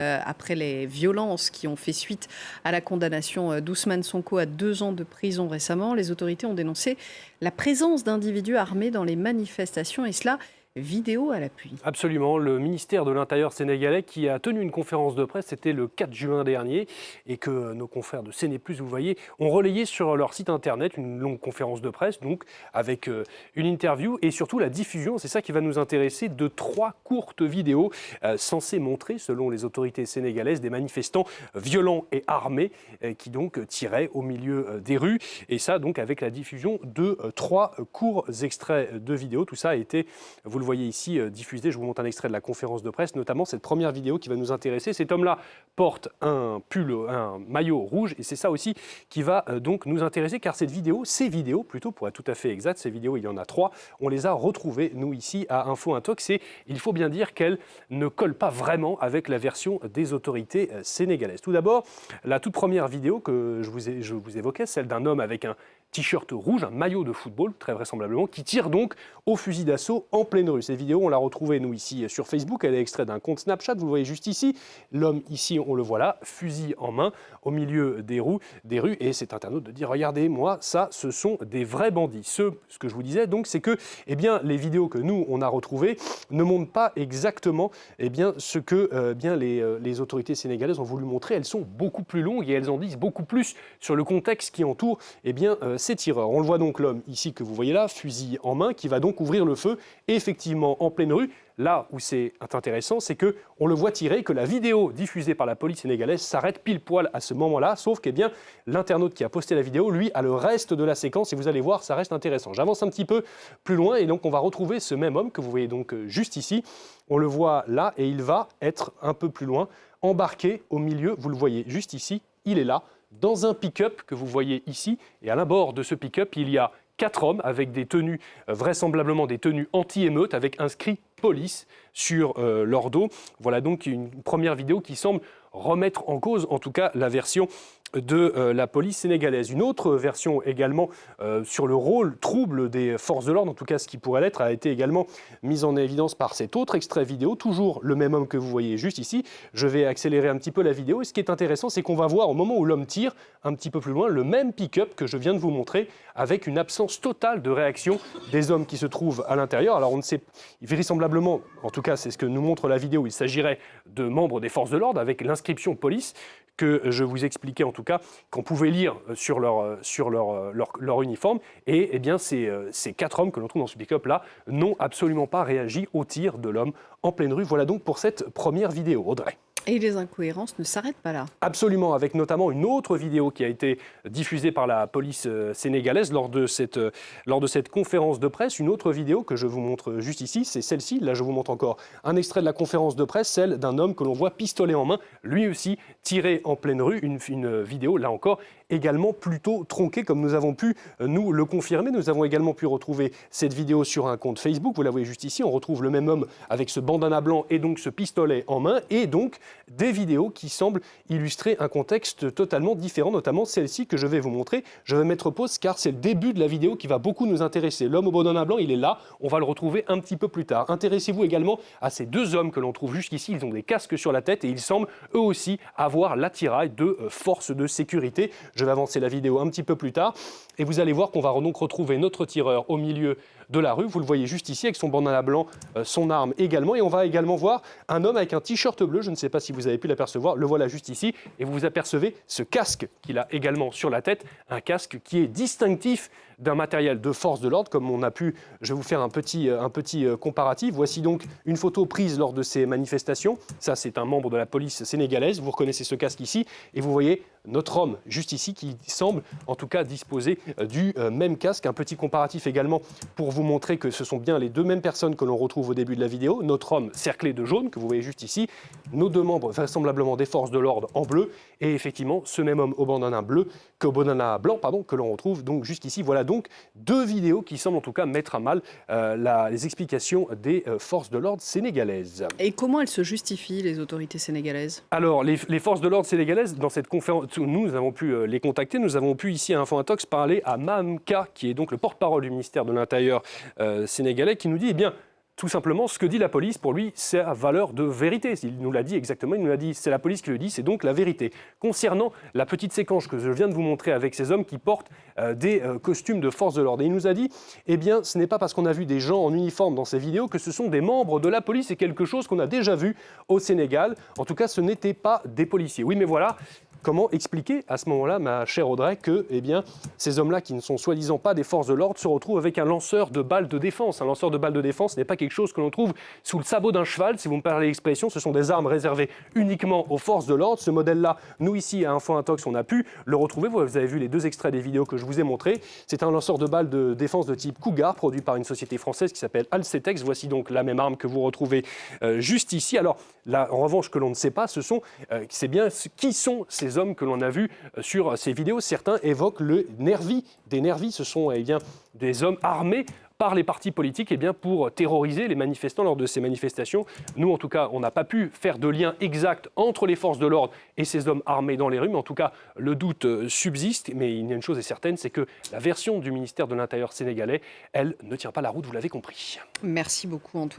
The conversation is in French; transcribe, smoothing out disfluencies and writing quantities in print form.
après les violences qui ont fait suite à la condamnation d'Ousmane Sonko à 2 ans de prison récemment. Les autorités ont dénoncé la présence d'individus armés dans les manifestations et cela, vidéo à l'appui. Absolument, le ministère de l'Intérieur sénégalais qui a tenu une conférence de presse, c'était le 4 juin dernier, et que nos confrères de CNews+, vous voyez, ont relayé sur leur site internet une longue conférence de presse, donc avec une interview et surtout la diffusion, c'est ça qui va nous intéresser, de 3 courtes vidéos censées montrer, selon les autorités sénégalaises, des manifestants violents et armés qui donc tiraient au milieu des rues, et ça donc avec la diffusion de 3 courts extraits de vidéos. Tout ça a été, vous le voyez ici, diffusé. Je vous montre un extrait de la conférence de presse, notamment cette première vidéo qui va nous intéresser. Cet homme-là porte un maillot rouge et c'est ça aussi qui va donc nous intéresser car ces vidéos plutôt, pour être tout à fait exact, ces vidéos, il y en a 3, on les a retrouvées, nous ici, à Info Intox et il faut bien dire qu'elles ne collent pas vraiment avec la version des autorités sénégalaises. Tout d'abord, la toute première vidéo que je vous évoquais, celle d'un homme avec un t-shirt rouge, un maillot de football, très vraisemblablement, qui tire donc au fusil d'assaut en pleine rue. Cette vidéo, on l'a retrouvée, nous, ici, sur Facebook. Elle est extraite d'un compte Snapchat, vous le voyez juste ici. L'homme, ici, on le voit là, fusil en main, au milieu des rues. Et cet internaute de dire, regardez, moi, ça, ce sont des vrais bandits. Ce que je vous disais, donc, c'est que, eh bien, les vidéos que nous, on a retrouvées ne montrent pas exactement, eh bien, ce que, les autorités sénégalaises ont voulu montrer. Elles sont beaucoup plus longues et elles en disent beaucoup plus sur le contexte qui entoure, eh bien, ces tireurs. On le voit donc l'homme ici que vous voyez là, fusil en main, qui va donc ouvrir le feu, et effectivement en pleine rue. Là où c'est intéressant, c'est qu'on le voit tirer, que la vidéo diffusée par la police sénégalaise s'arrête pile poil à ce moment-là, sauf que l'internaute qui a posté la vidéo, lui, a le reste de la séquence, et vous allez voir, ça reste intéressant. J'avance un petit peu plus loin, et donc on va retrouver ce même homme que vous voyez donc juste ici. On le voit là, et il va être un peu plus loin, embarqué au milieu, vous le voyez juste ici, il est là, dans un pick-up que vous voyez ici, et à l'abord de ce pick-up, il y a 4 hommes avec des tenues, vraisemblablement des tenues anti-émeute, avec inscrit police sur leur dos. Voilà donc une première vidéo qui semble remettre en cause, en tout cas, la version de la police sénégalaise. Une autre version également sur le rôle trouble des forces de l'ordre, en tout cas ce qui pourrait l'être, a été également mise en évidence par cet autre extrait vidéo, toujours le même homme que vous voyez juste ici. Je vais accélérer un petit peu la vidéo et ce qui est intéressant, c'est qu'on va voir au moment où l'homme tire, un petit peu plus loin, le même pick-up que je viens de vous montrer, avec une absence totale de réaction des hommes qui se trouvent à l'intérieur. Alors on ne sait vraisemblablement, en tout cas c'est ce que nous montre la vidéo, il s'agirait de membres des forces de l'ordre avec l'inscription police, que je vous expliquais en tout cas, qu'on pouvait lire sur leur uniforme. Et eh bien, ces 4 hommes que l'on trouve dans ce pick-up là n'ont absolument pas réagi au tir de l'homme en pleine rue. Voilà donc pour cette première vidéo. Audrey. Et les incohérences ne s'arrêtent pas là. Absolument, avec notamment une autre vidéo qui a été diffusée par la police sénégalaise lors de cette conférence de presse. Une autre vidéo que je vous montre juste ici, c'est celle-ci. Là, je vous montre encore un extrait de la conférence de presse, celle d'un homme que l'on voit pistolet en main, lui aussi tiré en pleine rue. Une vidéo, là encore, également plutôt tronquée, comme nous avons pu nous le confirmer. Nous avons également pu retrouver cette vidéo sur un compte Facebook. Vous la voyez juste ici. On retrouve le même homme avec ce bandana blanc et donc ce pistolet en main. Et donc, des vidéos qui semblent illustrer un contexte totalement différent, notamment celle-ci que je vais vous montrer. Je vais mettre pause car c'est le début de la vidéo qui va beaucoup nous intéresser. L'homme au bandana blanc, il est là, on va le retrouver un petit peu plus tard. Intéressez-vous également à ces 2 hommes que l'on trouve jusqu'ici, ils ont des casques sur la tête et ils semblent eux aussi avoir l'attirail de forces de sécurité. Je vais avancer la vidéo un petit peu plus tard et vous allez voir qu'on va donc retrouver notre tireur au milieu de la rue. Vous le voyez juste ici avec son bandana blanc, son arme également. Et on va également voir un homme avec un t-shirt bleu. Je ne sais pas si vous avez pu l'apercevoir. Le voilà juste ici. Et vous apercevez ce casque qu'il a également sur la tête. Un casque qui est distinctif d'un matériel de force de l'ordre, comme on a pu, je vais vous faire un petit comparatif. Voici donc une photo prise lors de ces manifestations. Ça, c'est un membre de la police sénégalaise. Vous reconnaissez ce casque ici. Et vous voyez notre homme juste ici qui semble en tout cas disposer du même casque. Un petit comparatif également pour vous montrer que ce sont bien les 2 mêmes personnes que l'on retrouve au début de la vidéo. Notre homme cerclé de jaune que vous voyez juste ici, nos 2 membres vraisemblablement des forces de l'ordre en bleu et effectivement ce même homme au bandana blanc que l'on retrouve donc jusqu'ici. Voilà donc 2 vidéos qui semblent en tout cas mettre à mal les explications des forces de l'ordre sénégalaises. Et comment elles se justifient, les autorités sénégalaises? Alors, les forces de l'ordre sénégalaises, dans cette conférence, nous avons pu les contacter, nous avons pu ici à Info Intox parler à Mahamka, qui est donc le porte-parole du ministère de l'Intérieur sénégalais, qui nous dit, eh bien, tout simplement, ce que dit la police, pour lui, c'est à valeur de vérité. Il nous l'a dit exactement, il nous l'a dit, c'est la police qui le dit, c'est donc la vérité. Concernant la petite séquence que je viens de vous montrer avec ces hommes qui portent des costumes de force de l'ordre, et il nous a dit, eh bien, ce n'est pas parce qu'on a vu des gens en uniforme dans ces vidéos que ce sont des membres de la police, c'est quelque chose qu'on a déjà vu au Sénégal. En tout cas, ce n'étaient pas des policiers. Oui, mais voilà. Comment expliquer à ce moment-là, ma chère Audrey, que ces hommes-là qui ne sont soi-disant pas des forces de l'ordre se retrouvent avec un lanceur de balles de défense. Un lanceur de balles de défense n'est pas quelque chose que l'on trouve sous le sabot d'un cheval, si vous me parlez l'expression. Ce sont des armes réservées uniquement aux forces de l'ordre. Ce modèle-là, nous ici à Info Intox, on a pu le retrouver. Vous avez vu les 2 extraits des vidéos que je vous ai montrés. C'est un lanceur de balles de défense de type Cougar, produit par une société française qui s'appelle Alcetex. Voici donc la même arme que vous retrouvez juste ici. Alors là, en revanche, ce que l'on ne sait pas, c'est bien qui sont ces hommes que l'on a vus sur ces vidéos. Certains évoquent le nervi. Des nervis, ce sont des hommes armés par les partis politiques pour terroriser les manifestants lors de ces manifestations. Nous, en tout cas, on n'a pas pu faire de lien exact entre les forces de l'ordre et ces hommes armés dans les rues, mais en tout cas, le doute subsiste. Mais il y a une chose est certaine, c'est que la version du ministère de l'Intérieur sénégalais, elle, ne tient pas la route, vous l'avez compris. Merci beaucoup, Antoine.